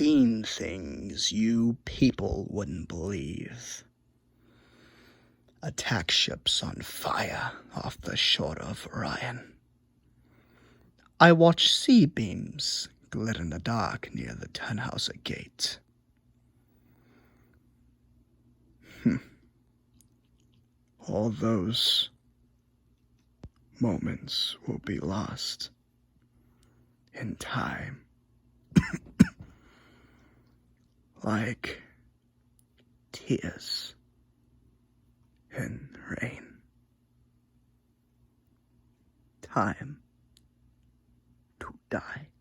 seen things you people wouldn't believe. Attack ships on fire off the shore of Orion. I watched sea beams glitter in the dark near the Tannhauser Gate. All those moments will be lost in time. Like tears in rain. Time to die.